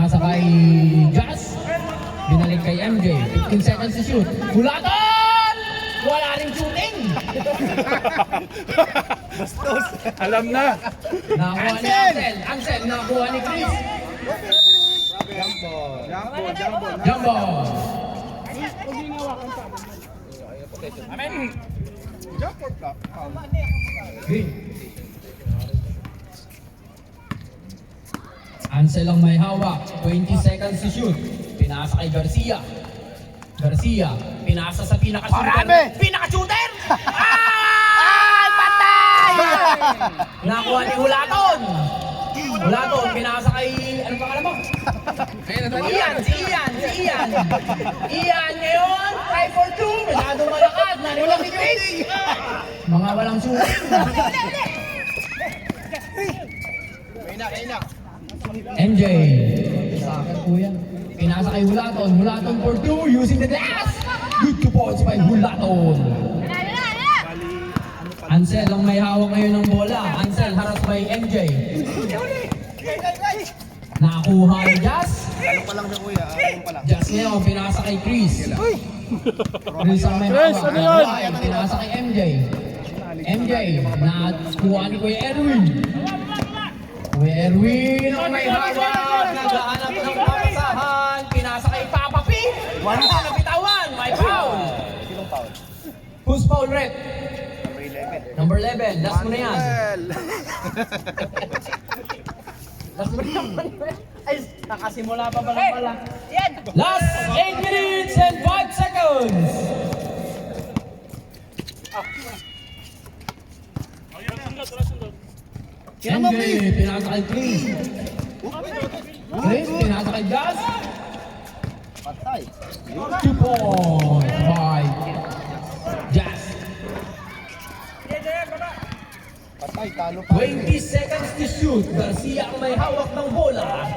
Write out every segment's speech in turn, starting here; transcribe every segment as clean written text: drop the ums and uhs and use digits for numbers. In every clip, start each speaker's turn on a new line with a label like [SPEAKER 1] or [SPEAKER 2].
[SPEAKER 1] Pinasa kay Jazz. Binalik kay MJ. 15 seconds to shoot. Hulatan! Wala ring shooting!
[SPEAKER 2] Bastos. Alam na.
[SPEAKER 1] Nakakuha ni Ansel. Ansel, nakakuha ni Chris. Jumbo. Green. Ansel ang may hawak. 20 seconds to shoot. Pinasa kay Garcia. Garcia, pinasa sa pinaka-shooter. Pinaka-shooter! Ay! Patay! Nakuha ni Hulaton. Hulaton, pinasa kay... Anong pangalan mo? Ian, si Ian. Ian ngayon, 5 for 2. Masyadong malakad. Nanilang ni Chris. Mga walang shooting. MJ. Sa akin po yan. Pinasa kay Hulaton. Hulaton for 2 using the glass. Good 2 points by Hulaton. Ansel ang may hawak ngayon ng bola. Ansel harap by MJ. Nakuha ni Jazz.
[SPEAKER 2] Ano pa lang siya kuya? Ano pa lang?
[SPEAKER 1] Jazz ngayon, pinasa kay Chris. Chris ang may hawak. Nakuha, pinasa kay MJ. MJ, nakuha ni Kuya Erwin. Kuya Erwin ang may hawak. Naghahanap ng papasahan. Pinasa kay Papa P. Napitawan, may foul.
[SPEAKER 2] Sinong foul?
[SPEAKER 1] Who's foul rep?
[SPEAKER 2] Number 11.
[SPEAKER 1] Number 11, last mo na yan. Last mo na yan. Ay, nakasimula pa pala. Last 8 minutes and 5 seconds. MJ, pinasa kay Chris. Chris, pinasa kay Jazz.
[SPEAKER 2] Patay.
[SPEAKER 1] 2 points by Jazz.
[SPEAKER 2] Patay, talo pa.
[SPEAKER 1] 20 seconds to shoot. Garcia ang may hawak ng bola.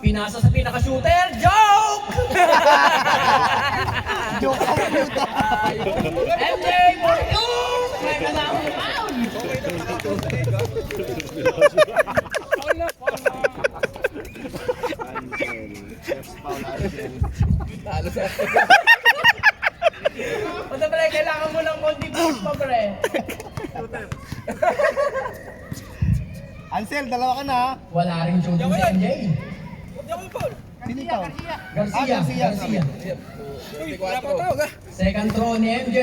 [SPEAKER 1] Pinasa sa pinaka-shooter. Joke!
[SPEAKER 2] Joke ang puta.
[SPEAKER 1] MJ for 2! May kalamang foul!
[SPEAKER 2] Talo sa...
[SPEAKER 1] Basta pala, kailangan mo ng konti push pa, pre.
[SPEAKER 2] Ansel, dalawa ka na ha?
[SPEAKER 1] Wala rin shooting si MJ.
[SPEAKER 2] Sino ito?
[SPEAKER 1] Garcia. Second throw ni MJ.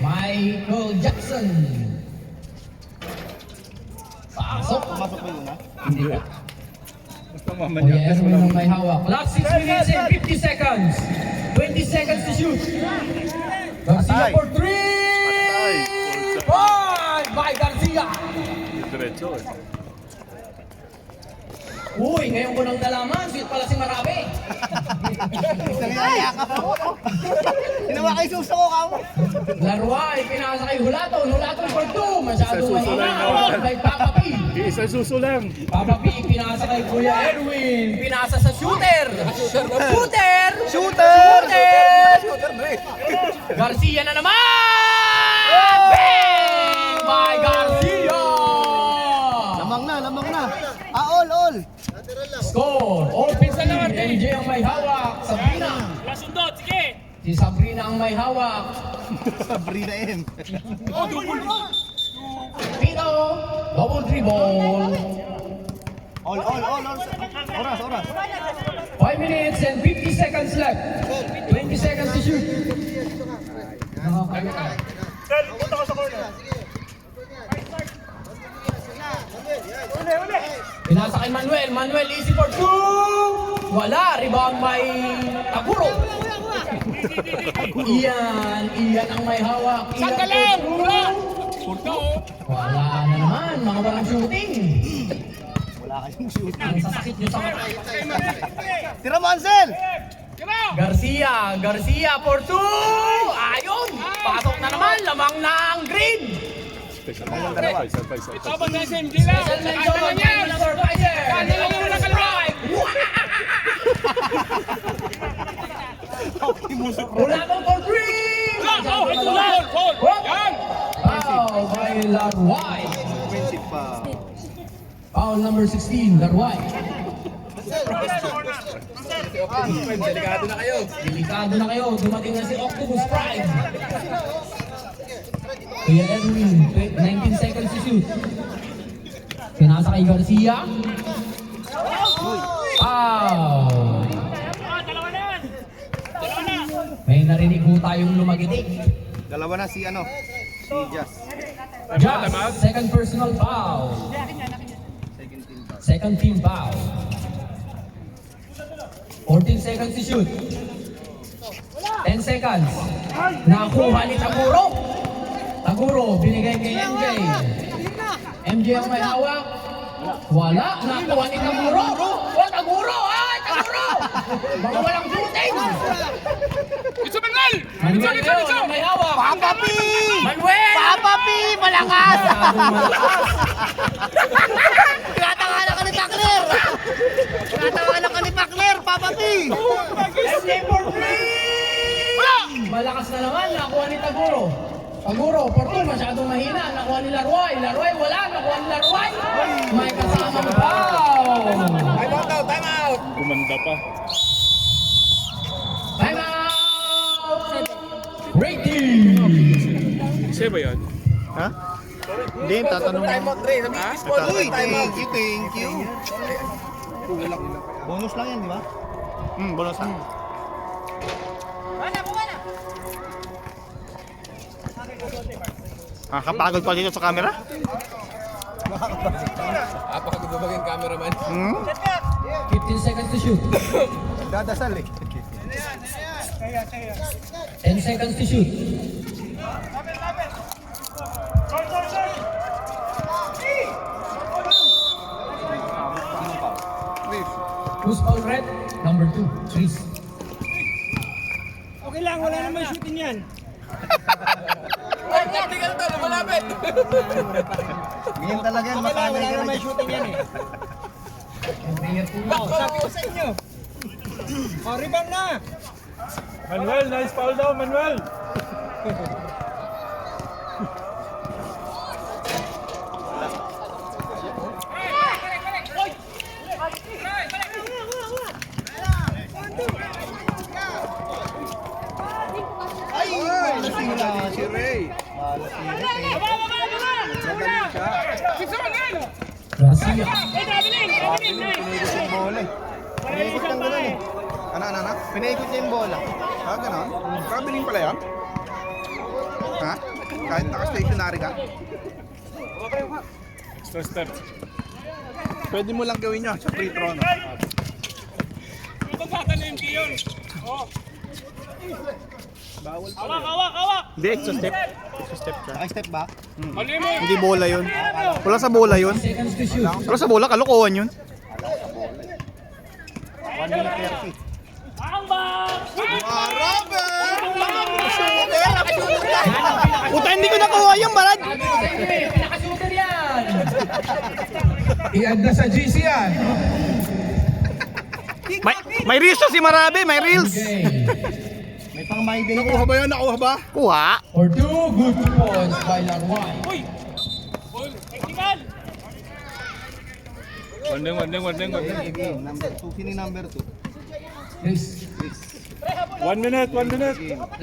[SPEAKER 1] Michael Jackson. Pasok.
[SPEAKER 2] Pumasok ba yun ha?
[SPEAKER 1] Hindi ka. Kuya Erwin ang may hawak. Last 6 minutes and 50 seconds. 20 seconds to shoot. Garcia for 3! Point by Garcia.
[SPEAKER 3] Diretso eh.
[SPEAKER 1] Uy, ngayon ko nang nalaman, sweet pala si Marabe.
[SPEAKER 2] Nangyayakap ako. Hinawa kay suso ko kamo.
[SPEAKER 1] Laruay, pinasa kay Hulaton. Hulaton for 2. Masyadong
[SPEAKER 3] Isa suso lang
[SPEAKER 1] mahina.
[SPEAKER 3] naman.
[SPEAKER 1] Kay Papa P.
[SPEAKER 3] Isa suso lang.
[SPEAKER 1] Papa P, pinasa kay Kuya Erwin. Pinasa sa shooter. Shooter! Garcia na naman! Bang! By Garcia!
[SPEAKER 2] Lamang na. All.
[SPEAKER 1] Score! Open sa naman. MJ ang may hawak. Sabrina.
[SPEAKER 4] Lasundot, sige!
[SPEAKER 1] Si Sabrina ang may hawak.
[SPEAKER 2] Sabrina M.
[SPEAKER 1] Pino. Double dribble.
[SPEAKER 2] All. Oras.
[SPEAKER 1] 5 minutes and 50 seconds left. 20 seconds to shoot.
[SPEAKER 4] Sel, punta ka sa corner.
[SPEAKER 1] Pinasa kay Manuel. Manuel easy for 2. Wala. Rebound by Taguro. Ian ang may hawak. Ian for 2. Wala na naman. Mga walang shooting.
[SPEAKER 2] Wala kayong shoot.
[SPEAKER 1] Ang sasakit nyo sa mata.
[SPEAKER 2] Tira mo, Ansel!
[SPEAKER 1] Garcia for 2. Ayun. Pasok na naman. Lamang na ang green.
[SPEAKER 3] Special na yung dalawa. Isa pa.
[SPEAKER 4] Tapos na SMG lang!
[SPEAKER 1] Special mention. May supervisor.
[SPEAKER 4] Kanya lang yung nakalrive!
[SPEAKER 1] Hulaton for 3.
[SPEAKER 4] Ito lang! Yan!
[SPEAKER 1] Foul by Laruay.
[SPEAKER 2] Offensive pa.
[SPEAKER 1] Foul number 16, Laruay. Delikado na kayo. Dumating na si Octopus Prime. Kuya Edwin, 19 seconds to shoot. Pinasa kay Garcia. Wow! May narinig po tayong lumagitik.
[SPEAKER 2] Dalawa na si ano? Si Jazz.
[SPEAKER 1] Just, second personal foul. Second team foul. 14 seconds to shoot. 10 seconds. Nakuha ni Taguro. Taguro, binigay kay MJ. MJ ang may hawak. Wala. Nakuha ni Taguro. Taguro! Ay, Taguro! Baka walang shooting.
[SPEAKER 4] Ito Manuel!
[SPEAKER 1] Manuel yun, may hawak.
[SPEAKER 2] Papa P!
[SPEAKER 1] Manuel!
[SPEAKER 2] Papa P! Malakas! Tinatawanan ka ni Pakler! Tinatawanan ka ni Pakler! Papa P!
[SPEAKER 1] Malakas na naman, nakuha ni Taguro. Taguro, Porto, masyadong mahina. Nakuha ni Laruay. Laruay, wala. Nakuha ni Laruay. May kasamang foul.
[SPEAKER 2] Time out!
[SPEAKER 3] Kumanda pa.
[SPEAKER 1] Time out! Rating!
[SPEAKER 3] Isa ba yan?
[SPEAKER 2] Ha? Hindi, tatanong mo. Uy, thank you. Bonus lang yan, di ba? Bonus lang. Kapagod pa dito sa camera?
[SPEAKER 5] Apakagod ba maging cameraman?
[SPEAKER 1] 15 seconds to shoot.
[SPEAKER 2] Dadasal eh.
[SPEAKER 1] 10 seconds to shoot. Who's all red? Number 2, Chris.
[SPEAKER 4] Okay lang, wala naman shooting yan.
[SPEAKER 5] Ay, tactical to, lumalapit!
[SPEAKER 2] Ganyan talaga yan, makanay ka na.
[SPEAKER 4] shooting yan eh. Sabi ko sa inyo. O, rebound na!
[SPEAKER 3] Manuel, nice foul daw, Manuel!
[SPEAKER 2] Si Ray.
[SPEAKER 4] Sisa Manuel!
[SPEAKER 1] Garcia.
[SPEAKER 2] Pinaikot yung bola eh. Pinaikot lang gano'n eh. Ano? Pinaikot niya yung bola.
[SPEAKER 6] Ganon? Traveling pala yan? Ha? Kahit naka-stationary ka?
[SPEAKER 3] Extra step.
[SPEAKER 6] Pwede mo lang gawin nyo sa free throw. No?
[SPEAKER 4] Ito sa atin yung yun. O. Hawak!
[SPEAKER 2] Hindi, extra step. Extra step siya. Naka-step ba?
[SPEAKER 4] Mali mo!
[SPEAKER 6] Hindi bola yun. Wala sa bola yun.
[SPEAKER 1] Seconds to shoot.
[SPEAKER 6] Wala sa bola, kalokohan yun.
[SPEAKER 2] 1 minute 30.
[SPEAKER 6] Puta, hindi ko nakuha yung barad.
[SPEAKER 1] Sabi ko sa inyo eh, pinaka-shooter yan.
[SPEAKER 2] I-add na sa GC yan.
[SPEAKER 6] May reels to si Marabe, may reels.
[SPEAKER 1] Okay.
[SPEAKER 2] May pang my day.
[SPEAKER 6] Nakuha ba yun? Nakuha ba? Kuha.
[SPEAKER 1] For 2 good points by Larway.
[SPEAKER 4] Uy! Uy! Tactical!
[SPEAKER 3] Wandeng.
[SPEAKER 2] Game, number 2. Sino yung number 2?
[SPEAKER 1] Chris.
[SPEAKER 3] 1 minute.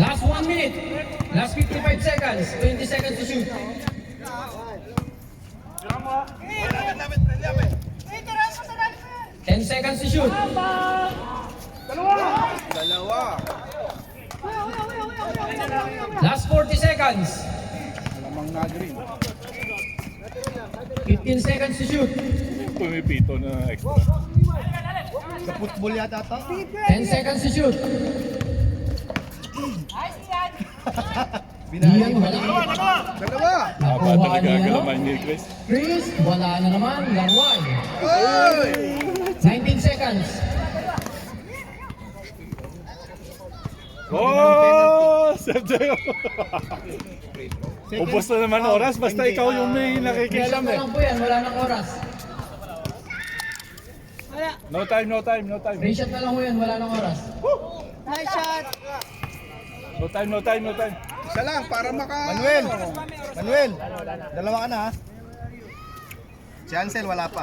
[SPEAKER 1] Last 1 minute. Last 55 seconds. 20 seconds to shoot. Ten seconds to shoot.
[SPEAKER 6] Dalawa.
[SPEAKER 1] Last 40 seconds.
[SPEAKER 6] Malamang na green.
[SPEAKER 1] 15 seconds to shoot.
[SPEAKER 3] Pumipito na extra.
[SPEAKER 2] Sa football yata ito?
[SPEAKER 1] 10 seconds to shoot. Diyan, wala.
[SPEAKER 6] Dalawa.
[SPEAKER 3] Apa
[SPEAKER 1] Nakuha
[SPEAKER 3] talaga
[SPEAKER 1] niya, no?
[SPEAKER 3] galaman ni Chris.
[SPEAKER 1] Chris, wala na naman. Larway.
[SPEAKER 6] Oy!
[SPEAKER 1] 19 seconds.
[SPEAKER 3] Oh! Sergio! Ubos na naman oras, basta ikaw yung may
[SPEAKER 1] Kailan
[SPEAKER 3] nakikialam
[SPEAKER 1] na
[SPEAKER 3] eh.
[SPEAKER 1] lang po yan. Wala nang oras.
[SPEAKER 3] No time.
[SPEAKER 1] Free shot na lang po yan. Wala nang oras.
[SPEAKER 3] No time.
[SPEAKER 6] Isa lang para maka...
[SPEAKER 2] Manuel, dalawa ka na ha. Si Ansel wala pa.